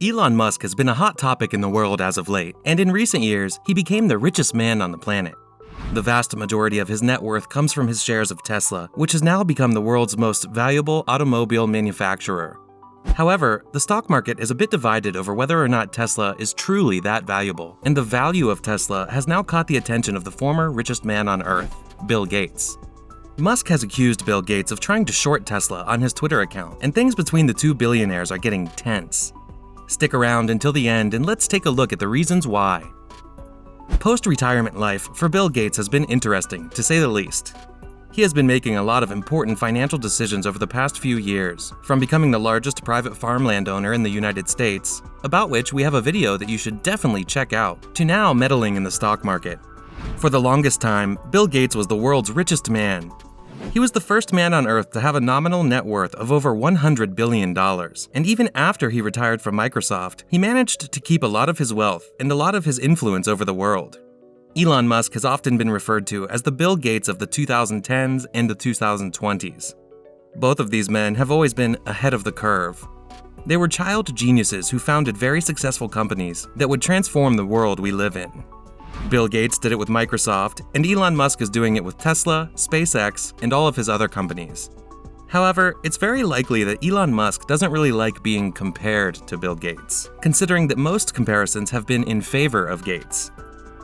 Elon Musk has been a hot topic in the world as of late, and in recent years, he became the richest man on the planet. The vast majority of his net worth comes from his shares of Tesla, which has now become the world's most valuable automobile manufacturer. However, the stock market is a bit divided over whether or not Tesla is truly that valuable, and the value of Tesla has now caught the attention of the former richest man on Earth, Bill Gates. Musk has accused Bill Gates of trying to short Tesla on his Twitter account, and things between the two billionaires are getting tense. Stick around until the end and let's take a look at the reasons why. Post-retirement life for Bill Gates has been interesting, to say the least. He has been making a lot of important financial decisions over the past few years, from becoming the largest private farmland owner in the United States, about which we have a video that you should definitely check out, to now meddling in the stock market. For the longest time, Bill Gates was the world's richest man. He was the first man on Earth to have a nominal net worth of over $100 billion, and even after he retired from Microsoft, he managed to keep a lot of his wealth and a lot of his influence over the world. Elon Musk has often been referred to as the Bill Gates of the 2010s and the 2020s. Both of these men have always been ahead of the curve. They were child geniuses who founded very successful companies that would transform the world we live in. Bill Gates did it with Microsoft, and Elon Musk is doing it with Tesla, SpaceX, and all of his other companies. However, it's very likely that Elon Musk doesn't really like being compared to Bill Gates, considering that most comparisons have been in favor of Gates.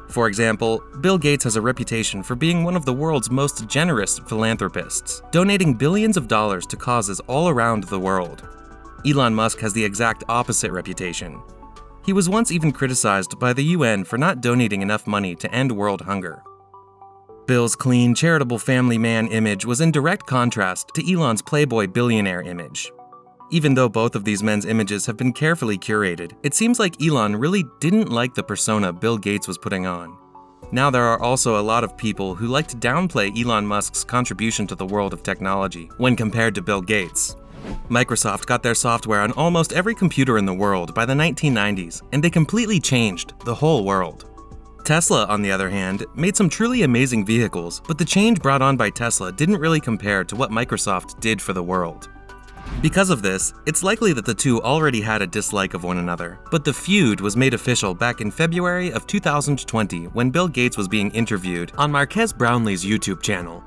For example, Bill Gates has a reputation for being one of the world's most generous philanthropists, donating billions of dollars to causes all around the world. Elon Musk has the exact opposite reputation. He was once even criticized by the UN for not donating enough money to end world hunger. Bill's clean, charitable family man image was in direct contrast to Elon's playboy billionaire image. Even though both of these men's images have been carefully curated, it seems like Elon really didn't like the persona Bill Gates was putting on. Now there are also a lot of people who like to downplay Elon Musk's contribution to the world of technology when compared to Bill Gates. Microsoft got their software on almost every computer in the world by the 1990s, and they completely changed the whole world. Tesla, on the other hand, made some truly amazing vehicles, but the change brought on by Tesla didn't really compare to what Microsoft did for the world. Because of this, it's likely that the two already had a dislike of one another, but the feud was made official back in February of 2020 when Bill Gates was being interviewed on Marques Brownlee's YouTube channel.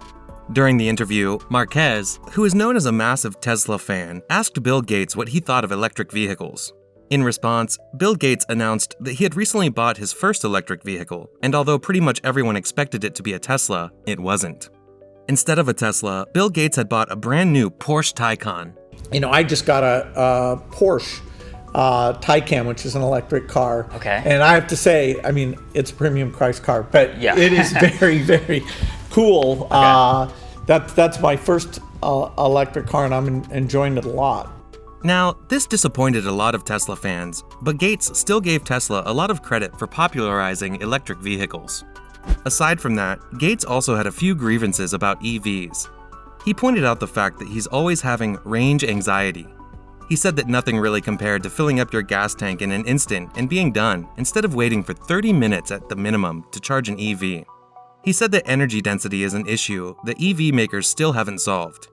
During the interview, Marques, who is known as a massive Tesla fan, asked Bill Gates what he thought of electric vehicles. In response, Bill Gates announced that he had recently bought his first electric vehicle, and although pretty much everyone expected it to be a Tesla, it wasn't. Instead of a Tesla, Bill Gates had bought a brand new Porsche Taycan. I just got a Porsche Taycan, which is an electric car. Okay. And I have to say, it's a premium price car, but yeah. It is very, very cool. Okay. That's my first electric car, and I'm enjoying it a lot. Now, this disappointed a lot of Tesla fans, but Gates still gave Tesla a lot of credit for popularizing electric vehicles. Aside from that, Gates also had a few grievances about EVs. He pointed out the fact that he's always having range anxiety. He said that nothing really compared to filling up your gas tank in an instant and being done, instead of waiting for 30 minutes at the minimum to charge an EV. He said that energy density is an issue that EV makers still haven't solved.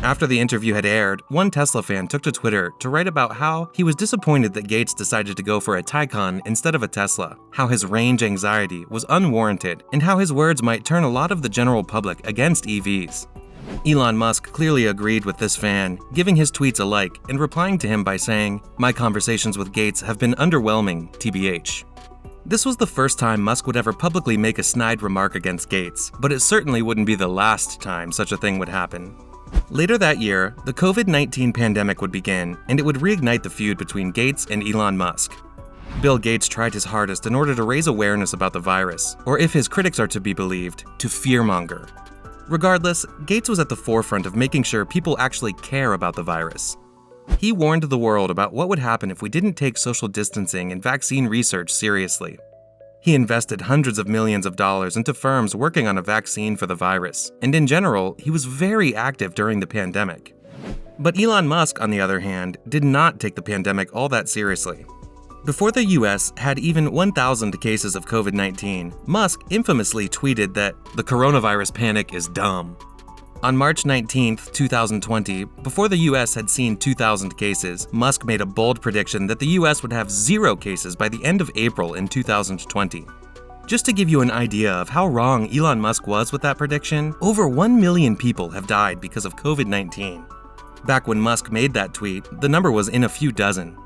After the interview had aired, one Tesla fan took to Twitter to write about how he was disappointed that Gates decided to go for a Taycan instead of a Tesla, how his range anxiety was unwarranted, and how his words might turn a lot of the general public against EVs. Elon Musk clearly agreed with this fan, giving his tweets a like and replying to him by saying, "My conversations with Gates have been underwhelming, TBH." This was the first time Musk would ever publicly make a snide remark against Gates, but it certainly wouldn't be the last time such a thing would happen. Later that year, the COVID-19 pandemic would begin, and it would reignite the feud between Gates and Elon Musk. Bill Gates tried his hardest in order to raise awareness about the virus, or if his critics are to be believed, to fearmonger. Regardless, Gates was at the forefront of making sure people actually care about the virus. He warned the world about what would happen if we didn't take social distancing and vaccine research seriously. He invested hundreds of millions of dollars into firms working on a vaccine for the virus, and in general, he was very active during the pandemic. But Elon Musk, on the other hand, did not take the pandemic all that seriously. Before the US had even 1,000 cases of COVID-19, Musk infamously tweeted that the coronavirus panic is dumb. On March 19, 2020, before the US had seen 2,000 cases, Musk made a bold prediction that the US would have 0 cases by the end of April in 2020. Just to give you an idea of how wrong Elon Musk was with that prediction, over 1 million people have died because of COVID-19. Back when Musk made that tweet, the number was in a few dozen.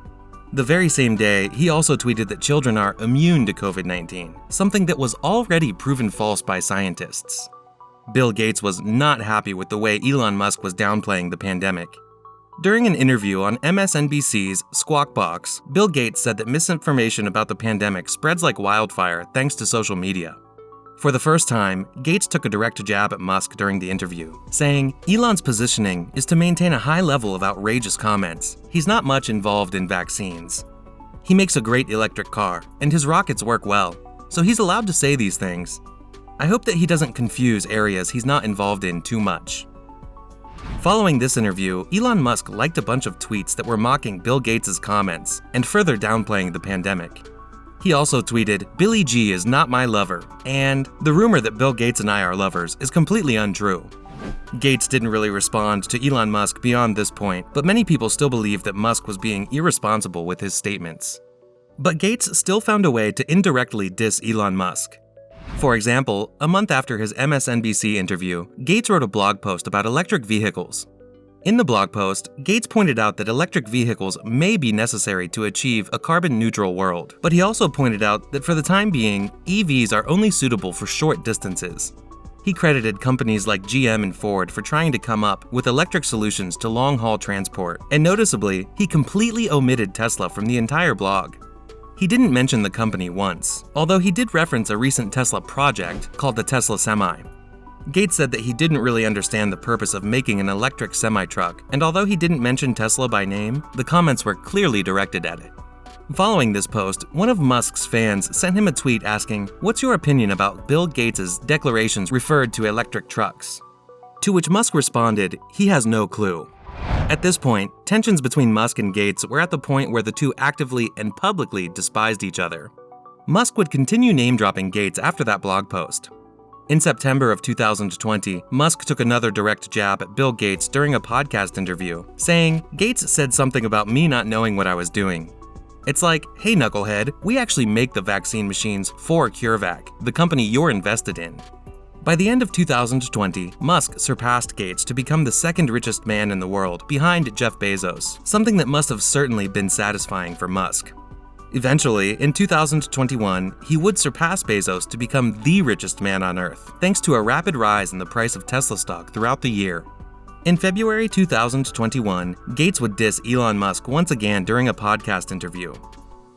The very same day, he also tweeted that children are immune to COVID-19, something that was already proven false by scientists. Bill Gates was not happy with the way Elon Musk was downplaying the pandemic. During an interview on MSNBC's Squawk Box, Bill Gates said that misinformation about the pandemic spreads like wildfire thanks to social media. For the first time, Gates took a direct jab at Musk during the interview, saying, "Elon's positioning is to maintain a high level of outrageous comments. He's not much involved in vaccines. He makes a great electric car, and his rockets work well, so he's allowed to say these things. I hope that he doesn't confuse areas he's not involved in too much." Following this interview, Elon Musk liked a bunch of tweets that were mocking Bill Gates' comments and further downplaying the pandemic. He also tweeted, "Billy G is not my lover," and "The rumor that Bill Gates and I are lovers is completely untrue." Gates didn't really respond to Elon Musk beyond this point, but many people still believe that Musk was being irresponsible with his statements. But Gates still found a way to indirectly diss Elon Musk. For example, a month after his MSNBC interview, Gates wrote a blog post about electric vehicles. In the blog post, Gates pointed out that electric vehicles may be necessary to achieve a carbon-neutral world, but he also pointed out that for the time being, EVs are only suitable for short distances. He credited companies like GM and Ford for trying to come up with electric solutions to long-haul transport, and noticeably, he completely omitted Tesla from the entire blog. He didn't mention the company once, although he did reference a recent Tesla project called the Tesla Semi. Gates said that he didn't really understand the purpose of making an electric semi-truck, and although he didn't mention Tesla by name, the comments were clearly directed at it. Following this post, one of Musk's fans sent him a tweet asking, "What's your opinion about Bill Gates' declarations referred to electric trucks?" To which Musk responded, he has no clue. At this point, tensions between Musk and Gates were at the point where the two actively and publicly despised each other. Musk would continue name-dropping Gates after that blog post. In September of 2020, Musk took another direct jab at Bill Gates during a podcast interview, saying, "Gates said something about me not knowing what I was doing. It's like, hey knucklehead, we actually make the vaccine machines for CureVac, the company you're invested in." By the end of 2020, Musk surpassed Gates to become the second richest man in the world, behind Jeff Bezos, something that must have certainly been satisfying for Musk. Eventually, in 2021, he would surpass Bezos to become the richest man on Earth, thanks to a rapid rise in the price of Tesla stock throughout the year. In February 2021, Gates would diss Elon Musk once again during a podcast interview.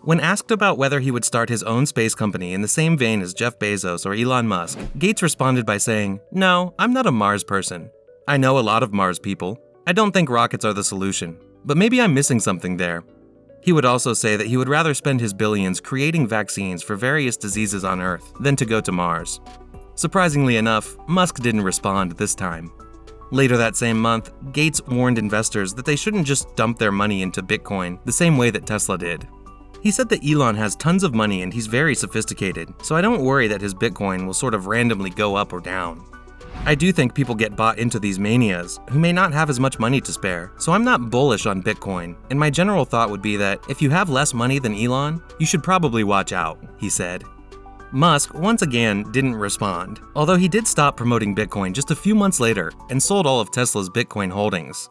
When asked about whether he would start his own space company in the same vein as Jeff Bezos or Elon Musk, Gates responded by saying, "No, I'm not a Mars person. I know a lot of Mars people. I don't think rockets are the solution, but maybe I'm missing something there." He would also say that he would rather spend his billions creating vaccines for various diseases on Earth than to go to Mars. Surprisingly enough, Musk didn't respond this time. Later that same month, Gates warned investors that they shouldn't just dump their money into Bitcoin the same way that Tesla did. He said that Elon has tons of money and he's very sophisticated, so I don't worry that his Bitcoin will sort of randomly go up or down. I do think people get bought into these manias who may not have as much money to spare, so I'm not bullish on Bitcoin, and my general thought would be that if you have less money than Elon, you should probably watch out, he said. Musk, once again, didn't respond, although he did stop promoting Bitcoin just a few months later and sold all of Tesla's Bitcoin holdings.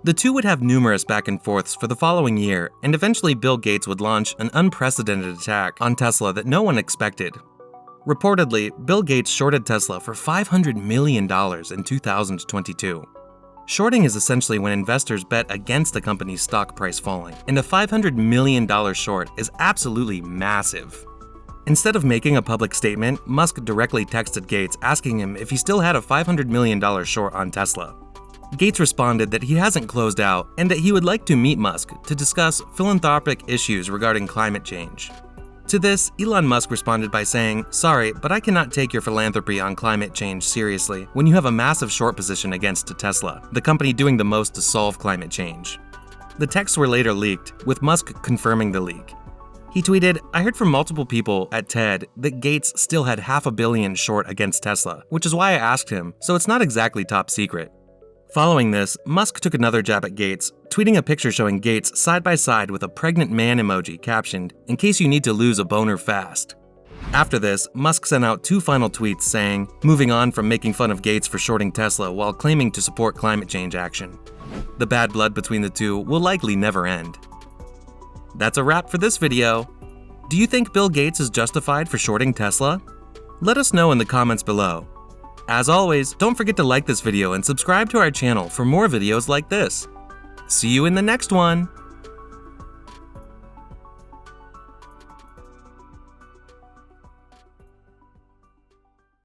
The two would have numerous back and forths for the following year, and eventually Bill Gates would launch an unprecedented attack on Tesla that no one expected. Reportedly, Bill Gates shorted Tesla for $500 million in 2022. Shorting is essentially when investors bet against the company's stock price falling, and a $500 million short is absolutely massive. Instead of making a public statement, Musk directly texted Gates asking him if he still had a $500 million short on Tesla. Gates responded that he hasn't closed out and that he would like to meet Musk to discuss philanthropic issues regarding climate change. To this, Elon Musk responded by saying, "Sorry, but I cannot take your philanthropy on climate change seriously when you have a massive short position against Tesla, the company doing the most to solve climate change." The texts were later leaked, with Musk confirming the leak. He tweeted, "I heard from multiple people at TED that Gates still had $500 million short against Tesla, which is why I asked him, so it's not exactly top secret." Following this, Musk took another jab at Gates, tweeting a picture showing Gates side by side with a pregnant man emoji captioned, "In case you need to lose a boner fast." After this, Musk sent out 2 final tweets saying, moving on from making fun of Gates for shorting Tesla while claiming to support climate change action. The bad blood between the two will likely never end. That's a wrap for this video. Do you think Bill Gates is justified for shorting Tesla? Let us know in the comments below. As always, don't forget to like this video and subscribe to our channel for more videos like this. See you in the next one!